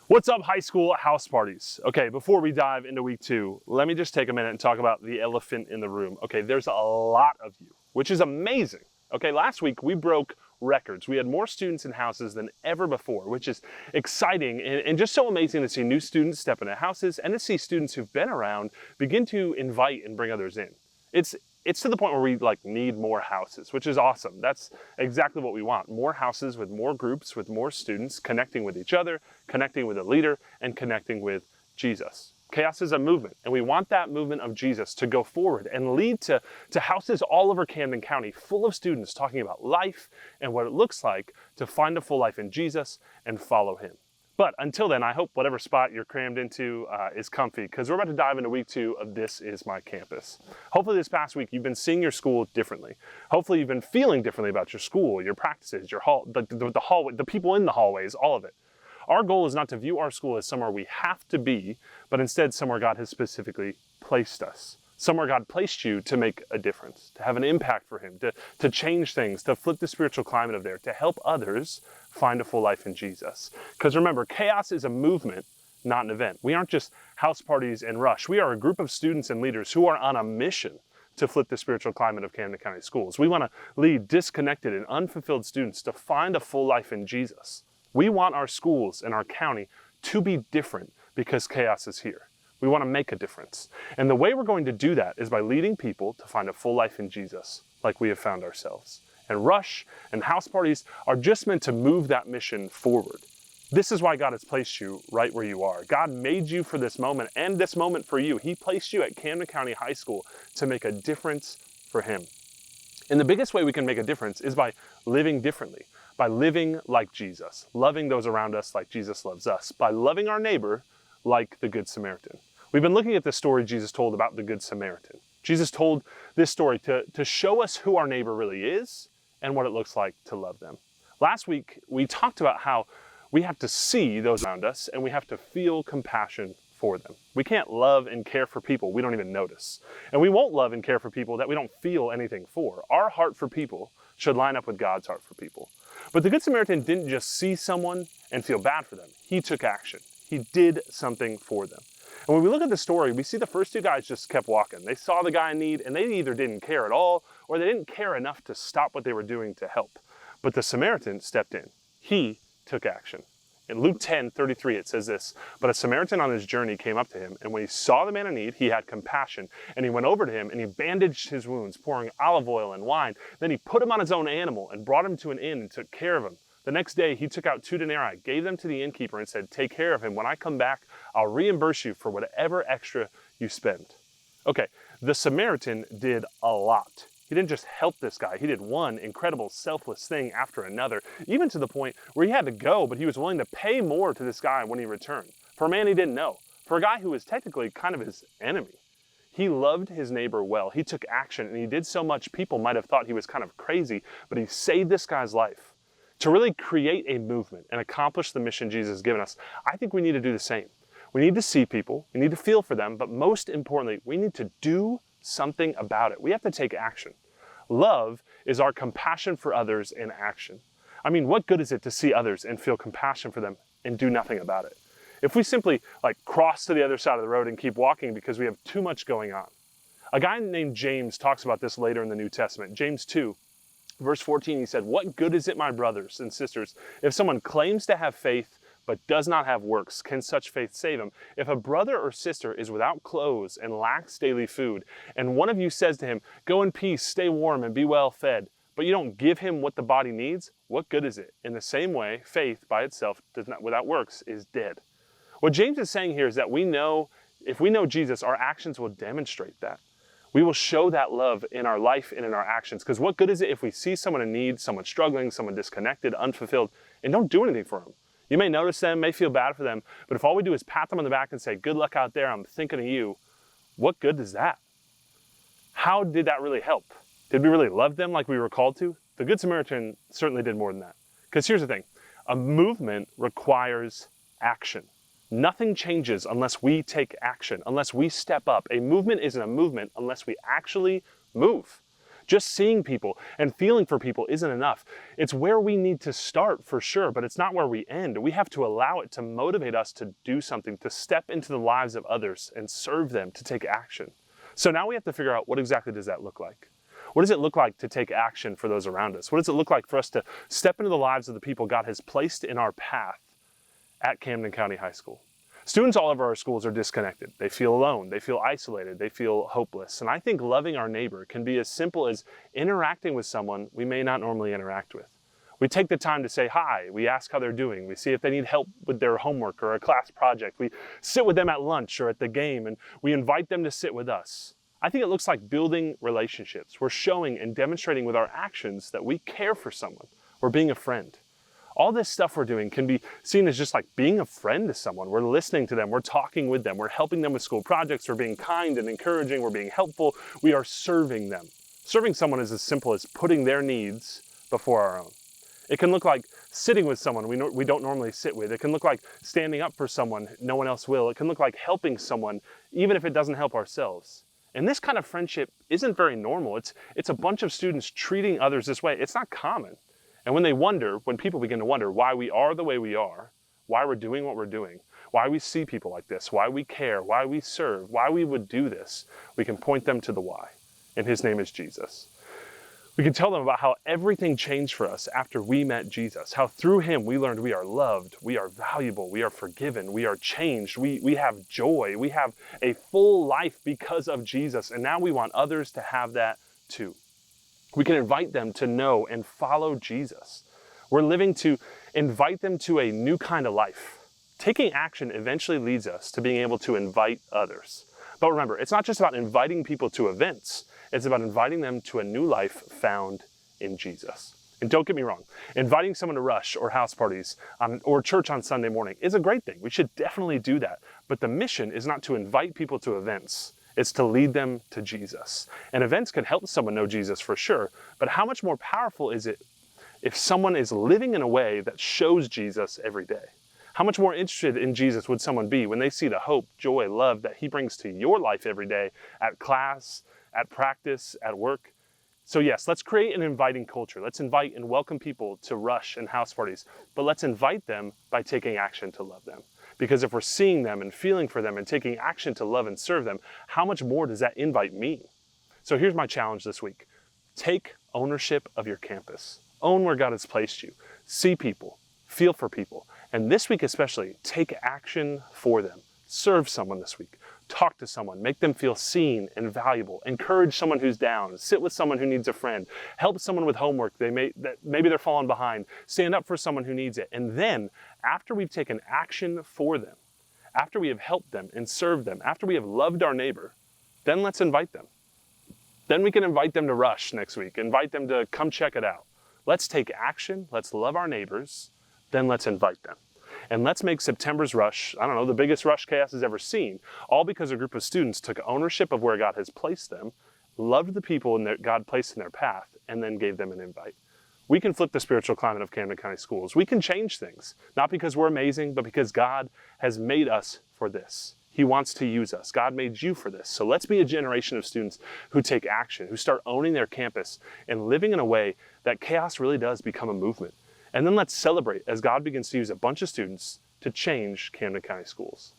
What's up, high school house parties? Okay, before we dive into week 2, let me just take a minute and talk about the elephant in the room. Okay, there's a lot of you, which is amazing. Okay, last week we broke records. We had more students in houses than ever before, which is exciting and just so amazing to see new students step into houses and to see students who've been around begin to invite and bring others in. It's to the point where we need more houses, which is awesome. That's exactly what we want. More houses with more groups, with more students connecting with each other, connecting with a leader, and connecting with Jesus. Chaos is a movement, and we want that movement of Jesus to go forward and lead to houses all over Camden County full of students talking about life and what it looks like to find a full life in Jesus and follow him. But until then, I hope whatever spot you're crammed into is comfy, because we're about to dive into week 2 of This Is My Campus. Hopefully this past week you've been seeing your school differently. Hopefully you've been feeling differently about your school, your practices, your the hallway, the people in the hallways, all of it. Our goal is not to view our school as somewhere we have to be, but instead somewhere God has specifically placed us. Somewhere God placed you to make a difference, to have an impact for him, to change things, to flip the spiritual climate of there, to help others find a full life in Jesus. Because remember, chaos is a movement, not an event. We aren't just house parties and rush. We are a group of students and leaders who are on a mission to flip the spiritual climate of Camden County schools. We want to lead disconnected and unfulfilled students to find a full life in Jesus. We want our schools and our county to be different because chaos is here. We want to make a difference. And the way we're going to do that is by leading people to find a full life in Jesus, like we have found ourselves. And rush and house parties are just meant to move that mission forward. This is why God has placed you right where you are. God made you for this moment and this moment for you. He placed you at Camden County High School to make a difference for him. And the biggest way we can make a difference is by living differently, by living like Jesus, loving those around us like Jesus loves us, by loving our neighbor like the Good Samaritan. We've been looking at the story Jesus told about the Good Samaritan. Jesus told this story to show us who our neighbor really is and what it looks like to love them. Last week, we talked about how we have to see those around us and we have to feel compassion for them. We can't love and care for people we don't even notice. And we won't love and care for people that we don't feel anything for. Our heart for people should line up with God's heart for people. But the Good Samaritan didn't just see someone and feel bad for them. He took action. He did something for them. And when we look at the story, we see the first 2 guys just kept walking. They saw the guy in need and they either didn't care at all or they didn't care enough to stop what they were doing to help. But the Samaritan stepped in. He took action. In Luke 10:33, it says this, "But a Samaritan on his journey came up to him, and when he saw the man in need, he had compassion, and he went over to him, and he bandaged his wounds, pouring olive oil and wine. Then he put him on his own animal and brought him to an inn and took care of him. The next day, he took out 2 denarii, gave them to the innkeeper, and said, 'Take care of him. When I come back, I'll reimburse you for whatever extra you spend.'" Okay, the Samaritan did a lot. He didn't just help this guy. He did one incredible selfless thing after another, even to the point where he had to go, but he was willing to pay more to this guy when he returned. For a man he didn't know, for a guy who was technically kind of his enemy. He loved his neighbor well. He took action, and he did so much people might have thought he was kind of crazy, but he saved this guy's life. To really create a movement and accomplish the mission Jesus has given us, I think we need to do the same. We need to see people, we need to feel for them, but most importantly, we need to do something about it. We have to take action. Love is our compassion for others in action. I mean, what good is it to see others and feel compassion for them and do nothing about it? If we simply cross to the other side of the road and keep walking because we have too much going on. A guy named James talks about this later in the New Testament. James 2, verse 14, he said, "What good is it, my brothers and sisters, if someone claims to have faith but does not have works? Can such faith save him? If a brother or sister is without clothes and lacks daily food, and one of you says to him, 'Go in peace, stay warm, and be well fed,' but you don't give him what the body needs, what good is it? In the same way, faith by itself without works is dead." What James is saying here is that if we know Jesus, our actions will demonstrate that. We will show that love in our life and in our actions. Because what good is it if we see someone in need, someone struggling, someone disconnected, unfulfilled, and don't do anything for them? You may notice them, may feel bad for them, but if all we do is pat them on the back and say, "Good luck out there, I'm thinking of you," what good is that? How did that really help? Did we really love them like we were called to? The Good Samaritan certainly did more than that. Because here's the thing, a movement requires action. Nothing changes unless we take action, unless we step up. A movement isn't a movement unless we actually move. Just seeing people and feeling for people isn't enough. It's where we need to start for sure, but it's not where we end. We have to allow it to motivate us to do something, to step into the lives of others and serve them, to take action. So now we have to figure out, what exactly does that look like? What does it look like to take action for those around us? What does it look like for us to step into the lives of the people God has placed in our path at Camden County High School? Students all over our schools are disconnected. They feel alone, they feel isolated, they feel hopeless. And I think loving our neighbor can be as simple as interacting with someone we may not normally interact with. We take the time to say hi, we ask how they're doing, we see if they need help with their homework or a class project, we sit with them at lunch or at the game, and we invite them to sit with us. I think it looks like building relationships. We're showing and demonstrating with our actions that we care for someone. We're being a friend. All this stuff we're doing can be seen as just like being a friend to someone. We're listening to them, we're talking with them, we're helping them with school projects, we're being kind and encouraging, we're being helpful, we are serving them. Serving someone is as simple as putting their needs before our own. It can look like sitting with someone we don't normally sit with. It can look like standing up for someone no one else will. It can look like helping someone even if it doesn't help ourselves. And this kind of friendship isn't very normal. It's a bunch of students treating others this way. It's not common. And when people begin to wonder why we are the way we are, why we're doing what we're doing, why we see people like this, why we care, why we serve, why we would do this, we can point them to the why. And his name is Jesus. We can tell them about how everything changed for us after we met Jesus, how through him we learned we are loved, we are valuable, we are forgiven, we are changed, we have joy, we have a full life because of Jesus, and now we want others to have that too. We can invite them to know and follow Jesus. We're living to invite them to a new kind of life. Taking action eventually leads us to being able to invite others. But remember, it's not just about inviting people to events. It's about inviting them to a new life found in Jesus. And don't get me wrong, inviting someone to Rush or house parties or church on Sunday morning is a great thing. We should definitely do that. But the mission is not to invite people to events. It's to lead them to Jesus. And events can help someone know Jesus for sure, but how much more powerful is it if someone is living in a way that shows Jesus every day? How much more interested in Jesus would someone be when they see the hope, joy, love that he brings to your life every day at class, at practice, at work? So yes, let's create an inviting culture. Let's invite and welcome people to Rush and house parties, but let's invite them by taking action to love them. Because if we're seeing them and feeling for them and taking action to love and serve them, how much more does that invite mean? So here's my challenge this week. Take ownership of your campus. Own where God has placed you. See people, feel for people. And this week especially, take action for them. Serve someone this week. Talk to someone, make them feel seen and valuable. Encourage someone who's down. Sit with someone who needs a friend. Help someone with homework maybe they're falling behind. Stand up for someone who needs it. And then, after we've taken action for them, after we have helped them and served them, after we have loved our neighbor, then let's invite them. Then we can invite them to Rush next week, invite them to come check it out. Let's take action, let's love our neighbors, then let's invite them. And let's make September's Rush, the biggest Rush chaos has ever seen, all because a group of students took ownership of where God has placed them, loved the people God placed in their path, and then gave them an invite. We can flip the spiritual climate of Camden County Schools. We can change things, not because we're amazing, but because God has made us for this. He wants to use us. God made you for this. So let's be a generation of students who take action, who start owning their campus and living in a way that chaos really does become a movement. And then let's celebrate as God begins to use a bunch of students to change Camden County Schools.